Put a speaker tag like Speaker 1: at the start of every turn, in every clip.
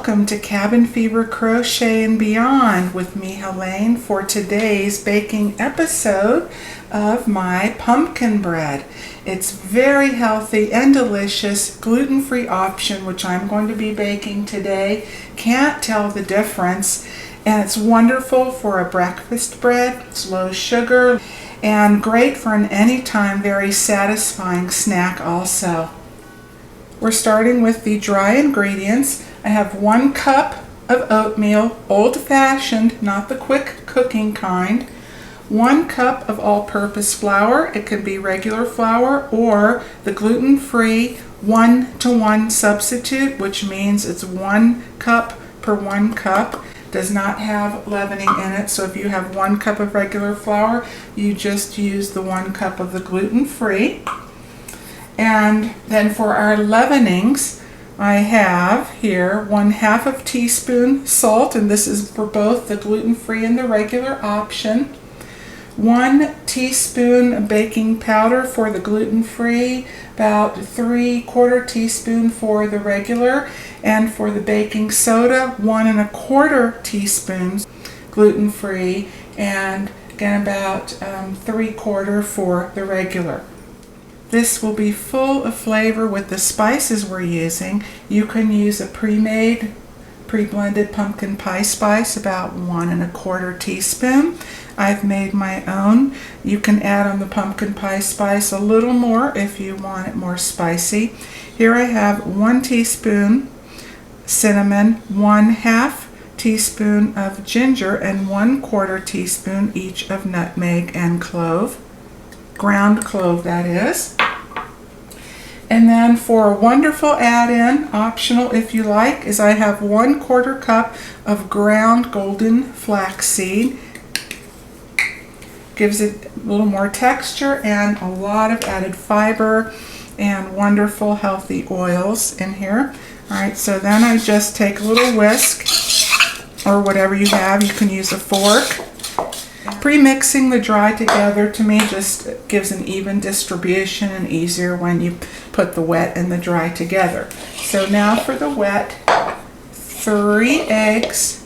Speaker 1: welcome to Cabin Fever Crochet and Beyond with me, Helene, for today's baking episode of my pumpkin bread. It's very healthy and delicious, gluten-free option, which I'm going to be baking today. Can't tell the difference, and it's wonderful for a breakfast bread. It's low sugar and great for an anytime very satisfying snack also. We're starting with the dry ingredients. I have 1 cup of oatmeal, old-fashioned, not the quick cooking kind. 1 cup of all-purpose flour. It could be regular flour or the gluten-free 1-to-1 substitute, which means it's 1 cup per 1 cup. Does not have leavening in it, so if you have 1 cup of regular flour, you just use the 1 cup of the gluten-free. And then for our leavenings, I have here 1/2 teaspoon salt, and this is for both the gluten-free and the regular option. 1 teaspoon baking powder for the gluten-free, about 3/4 teaspoon for the regular, and for the baking soda, 1 1/4 teaspoons gluten-free, and again about 3/4 for the regular. This will be full of flavor with the spices we're using. You can use a pre-made, pre-blended pumpkin pie spice, about 1 1/4 teaspoon. I've made my own. You can add on the pumpkin pie spice a little more if you want it more spicy. Here I have 1 teaspoon cinnamon, 1/2 teaspoon of ginger, and 1/4 teaspoon each of nutmeg and clove. Ground clove, that is. And then for a wonderful add-in, optional if you like, is I have 1/4 cup of ground golden flaxseed. Gives it a little more texture and a lot of added fiber and wonderful healthy oils in here. Alright, so then I just take a little whisk or whatever you have. You can use a fork. Pre-mixing the dry together to me just gives an even distribution and easier when you put the wet and the dry together. So now for the wet, 3 eggs,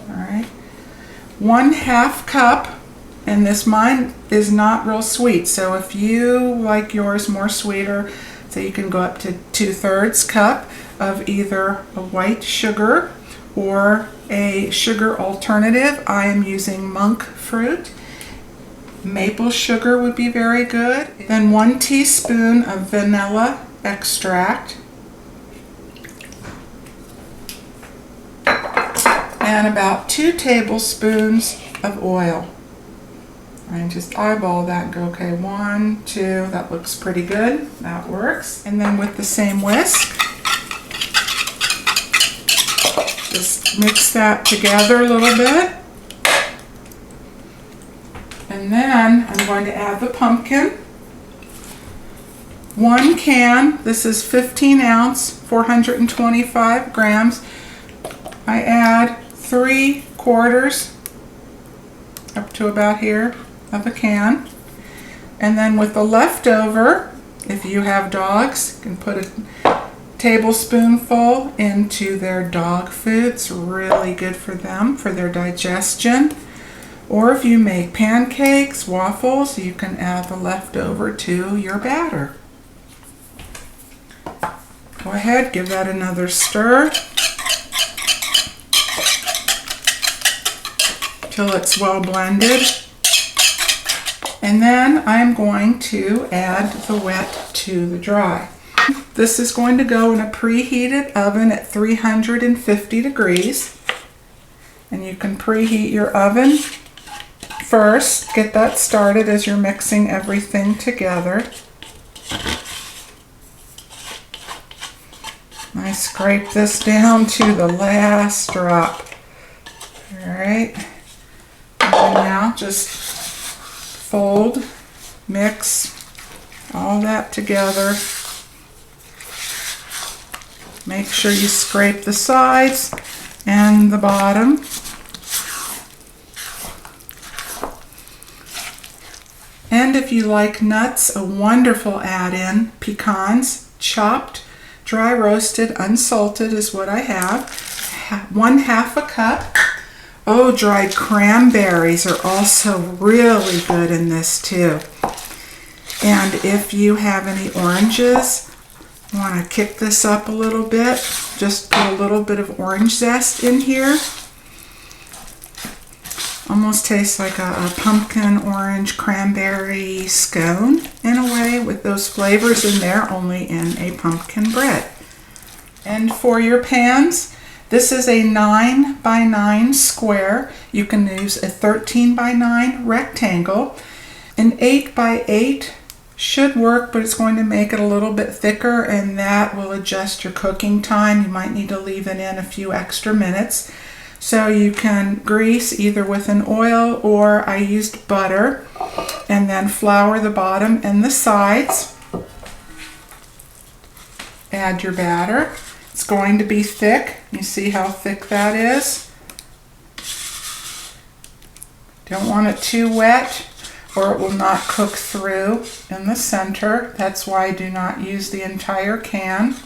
Speaker 1: alright, 1/2 cup, and this mine is not real sweet, so if you like yours more sweeter, so you can go up to 2/3 cup of either a white sugar or a sugar alternative. I am using monk fruit. Maple sugar would be very good. Then 1 teaspoon of vanilla extract. And about 2 tablespoons of oil. I just eyeball that and go, okay, 1, 2, that looks pretty good. That works. And then with the same whisk, just mix that together a little bit. And then I'm going to add the pumpkin. 1 can, this is 15 ounce, 425 grams. I add 3/4 up to about here of a can. And then with the leftover, if you have dogs, you can put a tablespoonful into their dog food. It's really good for them, for their digestion. Or if you make pancakes, waffles, you can add the leftover to your batter. Go ahead, give that another stir till it's well blended. And then I'm going to add the wet to the dry. This is going to go in a preheated oven at 350 degrees. And you can preheat your oven first. Get that started as you're mixing everything together. I scrape this down to the last drop. Alright. And now just fold, mix all that together. Make sure you scrape the sides and the bottom. And if you like nuts, a wonderful add-in, pecans, chopped, dry roasted, unsalted is what I have. 1/2 a cup. Oh, dried cranberries are also really good in this too. And if you have any oranges, you want to kick this up a little bit. Just put a little bit of orange zest in here. Almost tastes like a pumpkin orange cranberry scone in a way, with those flavors in there, only in a pumpkin bread. And for your pans, this is a 9 by 9 square. You can use a 13 by 9 rectangle. An 8 by 8 should work, but it's going to make it a little bit thicker, and that will adjust your cooking time. You might need to leave it in a few extra minutes. So you can grease either with an oil, or I used butter, and then flour the bottom and the sides. Add your batter. It's going to be thick. You see how thick that is? Don't want it too wet, or it will not cook through in the center. That's why I do not use the entire can.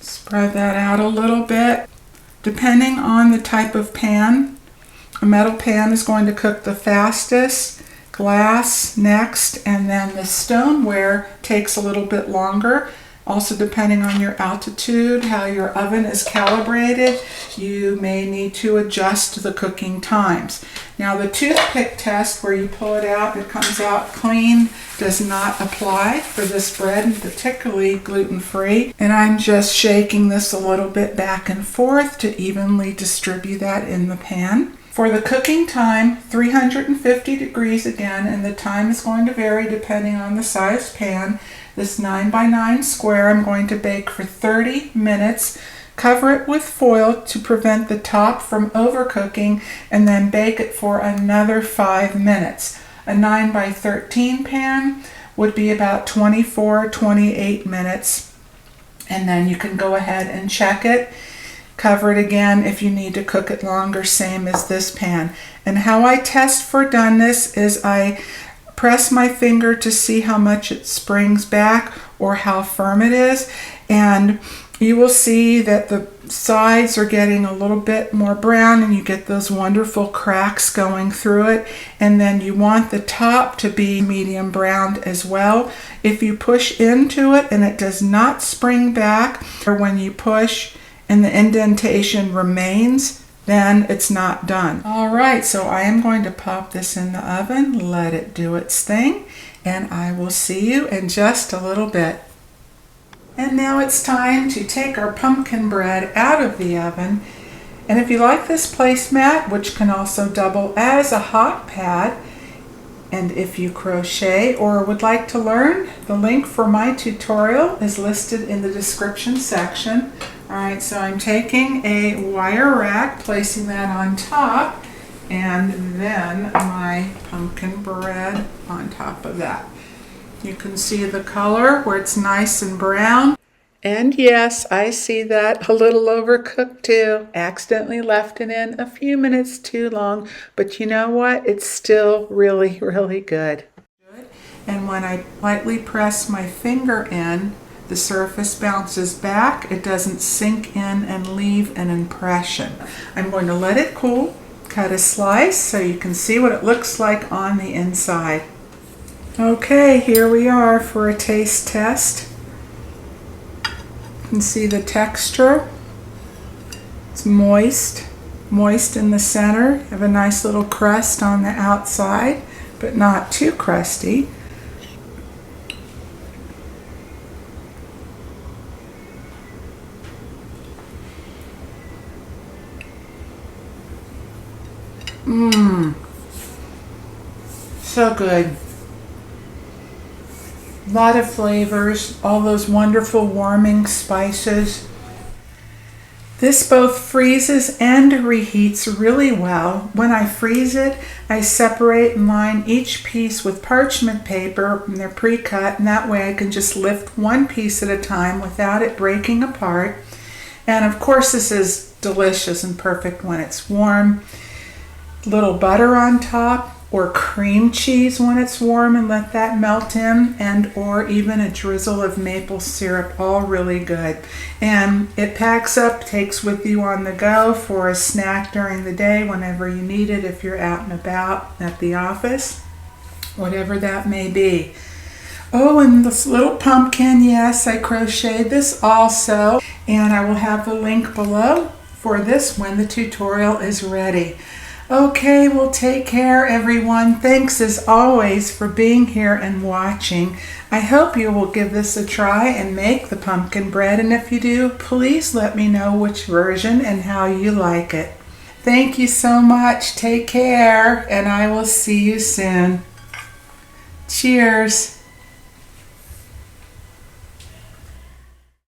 Speaker 1: Spread that out a little bit. Depending on the type of pan, a metal pan is going to cook the fastest, glass next, and then the stoneware takes a little bit longer. Also, depending on your altitude, how your oven is calibrated, you may need to adjust the cooking times. Now, the toothpick test, where you pull it out, it comes out clean, does not apply for this bread, and particularly gluten-free. And I'm just shaking this a little bit back and forth to evenly distribute that in the pan. For the cooking time, 350 degrees again, and the time is going to vary depending on the size pan. This 9 by 9 square I'm going to bake for 30 minutes. Cover it with foil to prevent the top from overcooking, and then bake it for another 5 minutes. A 9 by 13 pan would be about 24-28 minutes, and then you can go ahead and check it. Cover it again if you need to cook it longer, same as this pan. And how I test for doneness is I press my finger to see how much it springs back or how firm it is, and you will see that the sides are getting a little bit more brown, and you get those wonderful cracks going through it. And then you want the top to be medium browned as well. If you push into it and it does not spring back, or when you push and the indentation remains, then it's not done. All right, so I am going to pop this in the oven, let it do its thing, and I will see you in just a little bit. And now it's time to take our pumpkin bread out of the oven. And if you like this placemat, which can also double as a hot pad, and if you crochet or would like to learn, the link for my tutorial is listed in the description section. All right, so I'm taking a wire rack, placing that on top, and then my pumpkin bread on top of that. You can see the color where it's nice and brown. And yes, I see that a little overcooked too. Accidentally left it in a few minutes too long, but you know what? It's still really, really good. And when I lightly press my finger in, the surface bounces back. It doesn't sink in and leave an impression. I'm going to let it cool, cut a slice so you can see what it looks like on the inside. Okay, here we are for a taste test. You can see the texture. It's moist in the center. You have a nice little crust on the outside, but not too crusty. So good. A lot of flavors, all those wonderful warming spices. This both freezes and reheats really well. When I freeze it, I separate and line each piece with parchment paper, and they're pre-cut, and that way I can just lift one piece at a time without it breaking apart. And of course, this is delicious and perfect when it's warm. Little butter on top, or cream cheese when it's warm and let that melt in, and or even a drizzle of maple syrup, all really good. And it packs up, takes with you on the go for a snack during the day whenever you need it, if you're out and about at the office, whatever that may be. Oh, and this little pumpkin, yes, I crocheted this also, and I will have the link below for this when the tutorial is ready. Okay, well, take care, everyone. Thanks as always for being here and watching. I hope you will give this a try and make the pumpkin bread, and if you do, please let me know which version and how you like it. Thank you so much. Take care, and I will see you soon. Cheers.